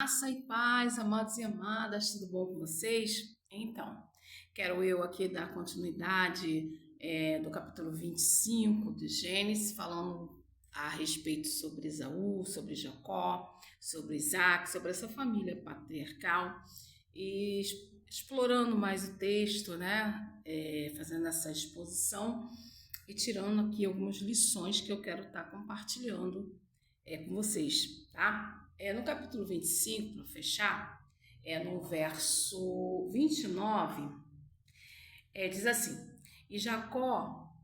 Graça e paz, amados e amadas, tudo bom com vocês? Então, quero eu aqui dar continuidade do capítulo 25 de Gênesis, falando a respeito sobre Esaú, sobre Jacó, sobre Isaac, sobre essa família patriarcal e explorando mais o texto, né? Fazendo essa exposição e tirando aqui algumas lições que eu quero estar compartilhando com vocês, tá? No capítulo 25, para fechar, no verso 29, diz assim: E Jacó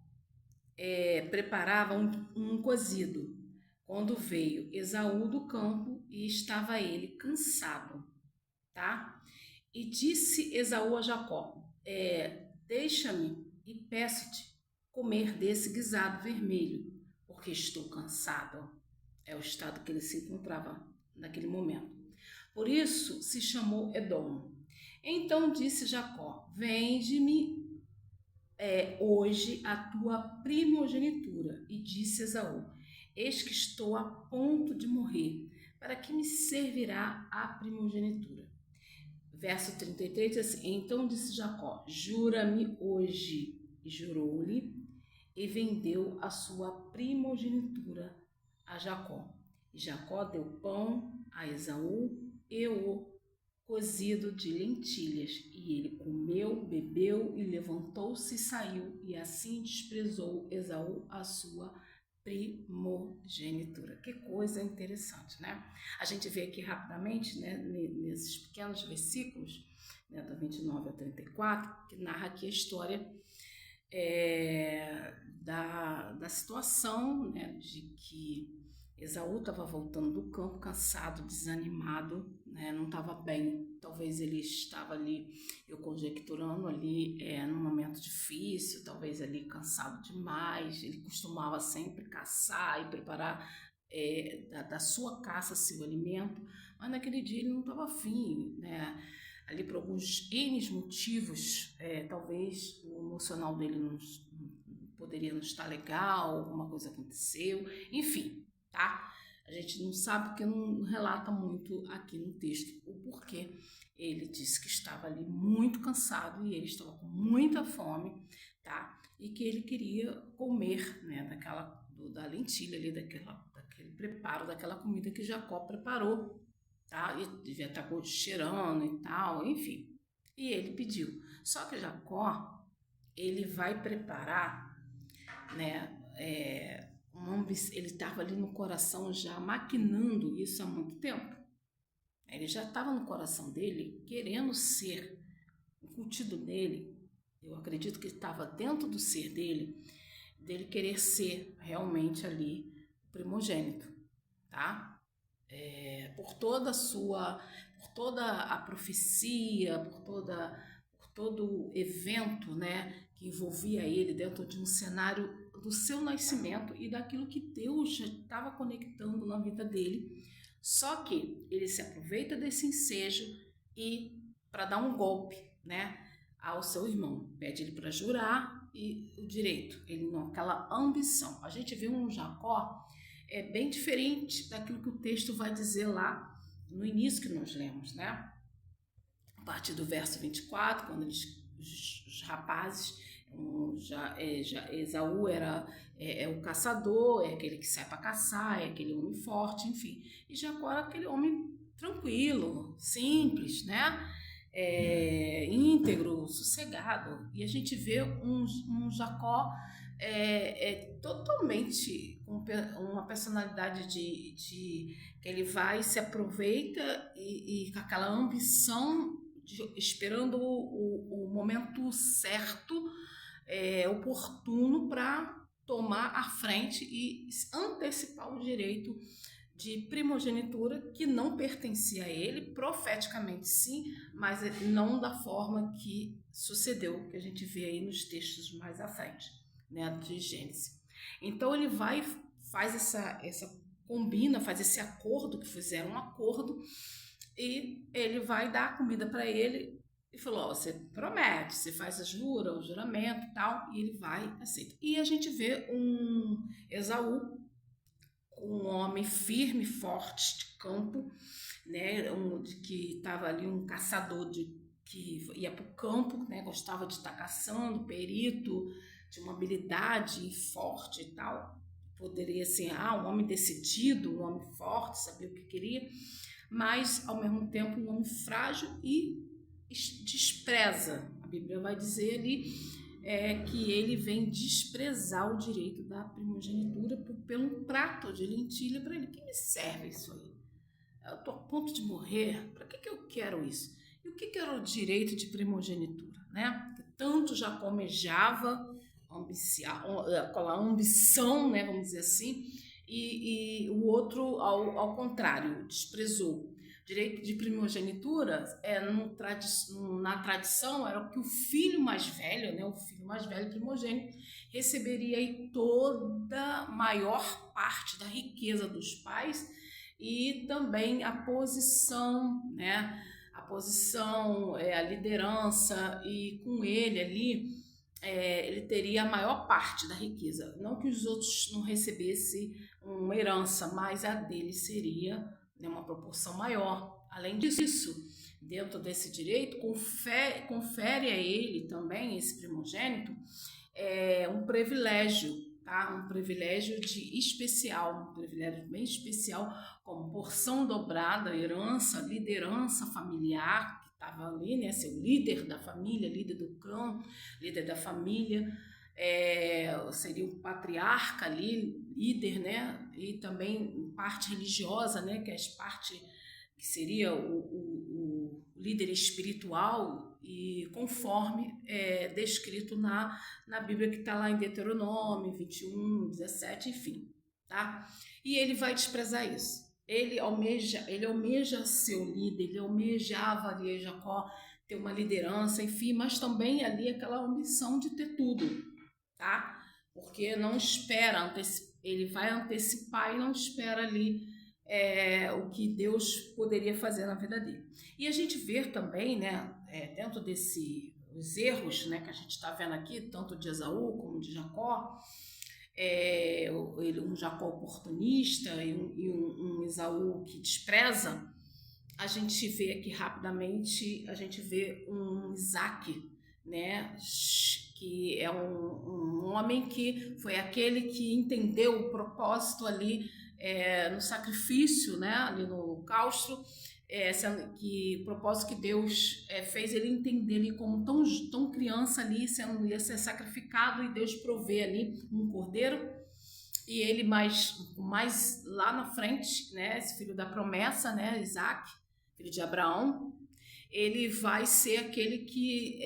preparava um cozido, quando veio Esaú do campo e estava ele cansado, tá? E disse Esaú a Jacó: Deixa-me e peço-te comer desse guisado vermelho, porque estou cansado. É o estado que ele se encontrava naquele momento. Por isso se chamou Edom. Então disse Jacó: Vende-me hoje a tua primogenitura. E disse Esaú: Eis que estou a ponto de morrer. Para que me servirá a primogenitura? Verso 33 diz assim: Então disse Jacó: Jura-me hoje. E jurou-lhe, e vendeu a sua primogenitura a Jacó. E Jacó deu pão a Esaú e o cozido de lentilhas. E ele comeu, bebeu e levantou-se e saiu. E assim desprezou Esaú a sua primogenitura. Que coisa interessante, né? A gente vê aqui rapidamente, né, nesses pequenos versículos, né, do 29 ao 34, que narra aqui a história da situação, né, de que Esaú estava voltando do campo cansado, desanimado, né, não estava bem. Talvez ele estava ali, eu conjecturando ali, num momento difícil, talvez ali cansado demais. Ele costumava sempre caçar e preparar da sua caça seu alimento, mas naquele dia ele não estava afim, né? Ali por alguns N motivos, talvez o emocional dele não poderia não estar legal, alguma coisa aconteceu, enfim, tá? A gente não sabe porque não relata muito aqui no texto o porquê. Ele disse que estava ali muito cansado e ele estava com muita fome, tá? E que ele queria comer, né, da lentilha ali, daquele preparo, daquela comida que Jacó preparou, tá? E devia estar cheirando e tal, enfim. E ele pediu. Só que Jacó, ele vai preparar, né? Ele estava ali no coração já maquinando isso há muito tempo. Ele já estava no coração dele querendo ser, incutido nele. Eu acredito que estava dentro do ser dele querer ser realmente ali o primogênito, tá? Por toda a profecia, por todo o evento, né, que envolvia ele dentro de um cenário do seu nascimento e daquilo que Deus já estava conectando na vida dele. Só que ele se aproveita desse ensejo e para dar um golpe, né, ao seu irmão, pede ele para jurar e o direito, ele não, aquela ambição. A gente vê um Jacó bem diferente daquilo que o texto vai dizer lá no início que nós lemos, né? A partir do verso 24, quando os rapazes, Esaú era o caçador, é aquele que sai para caçar, é aquele homem forte, enfim. E Jacó era aquele homem tranquilo, simples, né? Íntegro, sossegado. E a gente vê um Jacó totalmente com uma personalidade que ele vai, se aproveita e com aquela ambição, esperando o momento certo, oportuno para tomar a frente e antecipar o direito de primogenitura que não pertencia a ele, profeticamente sim, mas não da forma que sucedeu, que a gente vê aí nos textos mais à frente, né, de Gênesis. Então ele vai, faz faz esse acordo, que fizeram um acordo, e ele vai dar comida para ele e falou: você promete, você faz o juramento e tal, e ele vai, aceita. E a gente vê Esaú, um homem firme, forte de campo, né, de que estava ali um caçador que ia para o campo, né, gostava de estar caçando, perito, tinha uma habilidade forte e tal, poderia ser um homem decidido, um homem forte, sabia o que queria, mas ao mesmo tempo um homem frágil e despreza. A Bíblia vai dizer ali que ele vem desprezar o direito da primogenitura pelo prato de lentilha para ele. Que me serve isso aí? Eu estou a ponto de morrer, para que eu quero isso? E o que era o direito de primogenitura, né? Que tanto já almejava, aquela ambição, né, vamos dizer assim, e o outro, ao contrário, desprezou. Direito de primogenitura, na tradição, era que o filho mais velho, né, o filho mais velho primogênito, receberia aí toda a maior parte da riqueza dos pais e também a posição, né, a liderança, e com ele ali, ele teria a maior parte da riqueza. Não que os outros não recebessem uma herança, mas a dele seria, né, uma proporção maior. Além disso, dentro desse direito, confere a ele também, esse primogênito, um privilégio, tá? Um privilégio especial, um privilégio bem especial, como porção dobrada, herança, liderança familiar, que estava ali, né? Ser o líder da família, líder do clã, líder da família, seria o patriarca ali, líder, né? E também parte religiosa, né? Que é a parte que seria o líder espiritual, e conforme descrito na Bíblia, que está lá em Deuteronômio 21, 17, enfim, tá? E ele vai desprezar isso. Ele almeja ser o líder, ele almejava ali, Jacó, ter uma liderança, enfim, mas também ali aquela ambição de ter tudo, tá? Porque não espera, ele vai antecipar e não espera ali o que Deus poderia fazer na vida dele. E a gente vê também, né, dentro os erros, né, que a gente está vendo aqui, tanto de Esaú como de Jacó, um Jacó oportunista e um Esaú que despreza, a gente vê aqui rapidamente, a gente vê um Isaac, né, que é um homem que foi aquele que entendeu o propósito ali no sacrifício, né, ali no holocausto, que propósito que Deus fez ele entender ali como tão criança ali, ia ser sacrificado, e Deus provê ali um cordeiro, e ele mais lá na frente, né, esse filho da promessa, né, Isaac, filho de Abraão, ele vai ser aquele que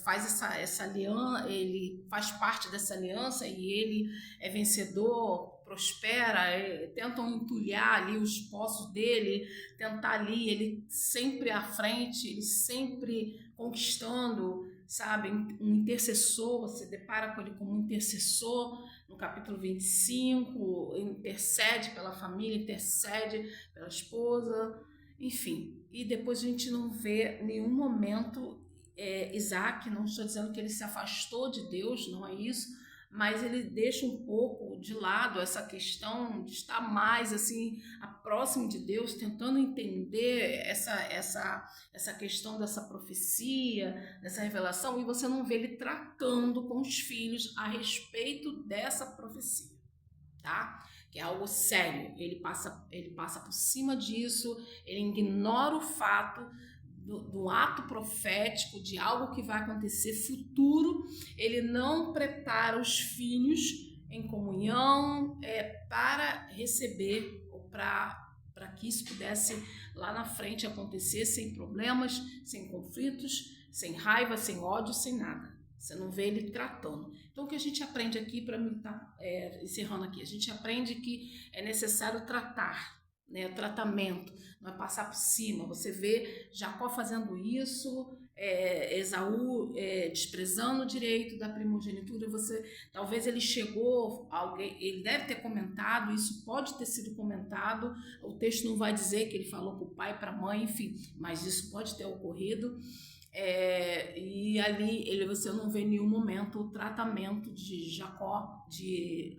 faz essa aliança, ele faz parte dessa aliança, e ele é vencedor, prospera, tentam entulhar ali os poços dele, tentar ali, ele sempre à frente, ele sempre conquistando, sabe, um intercessor. Você depara com ele como um intercessor no capítulo 25, intercede pela família, intercede pela esposa, enfim. E depois a gente não vê nenhum momento Isaac, não estou dizendo que ele se afastou de Deus, não é isso, mas ele deixa um pouco de lado essa questão de estar mais assim próximo de Deus, tentando entender essa questão dessa profecia, dessa revelação, e você não vê ele tratando com os filhos a respeito dessa profecia, tá? Que é algo sério. Ele passa por cima disso, ele ignora o fato do ato profético, de algo que vai acontecer futuro. Ele não prepara os filhos em comunhão para receber, ou para que isso pudesse lá na frente acontecer sem problemas, sem conflitos, sem raiva, sem ódio, sem nada. Você não vê ele tratando. Então, o que a gente aprende aqui, para mim estar encerrando aqui, a gente aprende que é necessário tratar, né? Tratamento, não é passar por cima. Você vê Jacó fazendo isso, Esaú desprezando o direito da primogenitura. Talvez ele chegou, ele deve ter comentado, isso pode ter sido comentado, o texto não vai dizer que ele falou para o pai, para a mãe, enfim, mas isso pode ter ocorrido. E ali você não vê em nenhum momento o tratamento de Jacó, de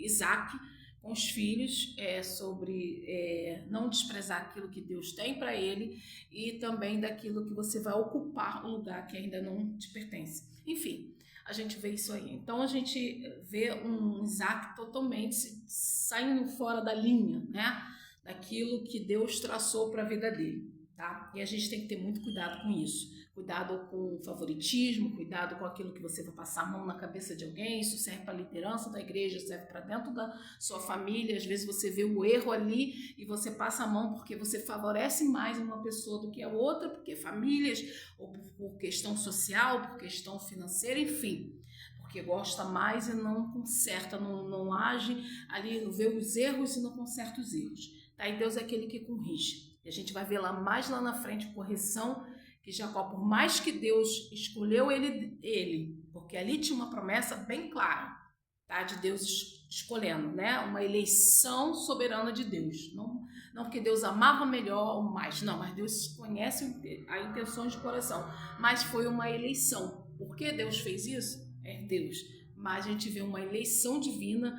Isaac, com os filhos, sobre não desprezar aquilo que Deus tem para ele e também daquilo que você vai ocupar o lugar que ainda não te pertence. Enfim, a gente vê isso aí. Então a gente vê um Isaac totalmente saindo fora da linha, né? Daquilo que Deus traçou para a vida dele, tá? E a gente tem que ter muito cuidado com isso. Cuidado com o favoritismo, cuidado com aquilo que você vai passar a mão na cabeça de alguém. Isso serve para a liderança da igreja, serve para dentro da sua família. Às vezes você vê o erro ali e você passa a mão porque você favorece mais uma pessoa do que a outra, porque famílias, ou por questão social, por questão financeira, enfim. Porque gosta mais e não conserta, não age ali, não vê os erros e não conserta os erros. Tá? E Deus é aquele que corrige. E a gente vai ver mais lá na frente correção que Jacó, por mais que Deus escolheu ele, porque ali tinha uma promessa bem clara, tá? De Deus escolhendo, né? Uma eleição soberana de Deus. Não porque Deus amava melhor ou mais, não, mas Deus conhece as intenções de coração. Mas foi uma eleição. Por que Deus fez isso? É Deus. Mas a gente vê uma eleição divina,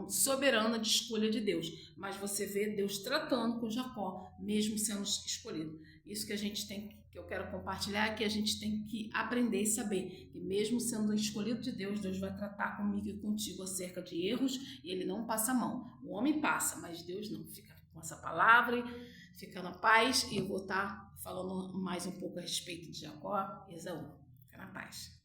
soberana de escolha de Deus. Mas você vê Deus tratando com Jacó, mesmo sendo escolhido. Isso que a gente tem, que eu quero compartilhar, é que a gente tem que aprender e saber que mesmo sendo escolhido de Deus, Deus vai tratar comigo e contigo acerca de erros e ele não passa a mão. O homem passa, mas Deus não. Fica com essa palavra, fica na paz, e eu vou estar falando mais um pouco a respeito de Jacó e Esaú. Fica na paz.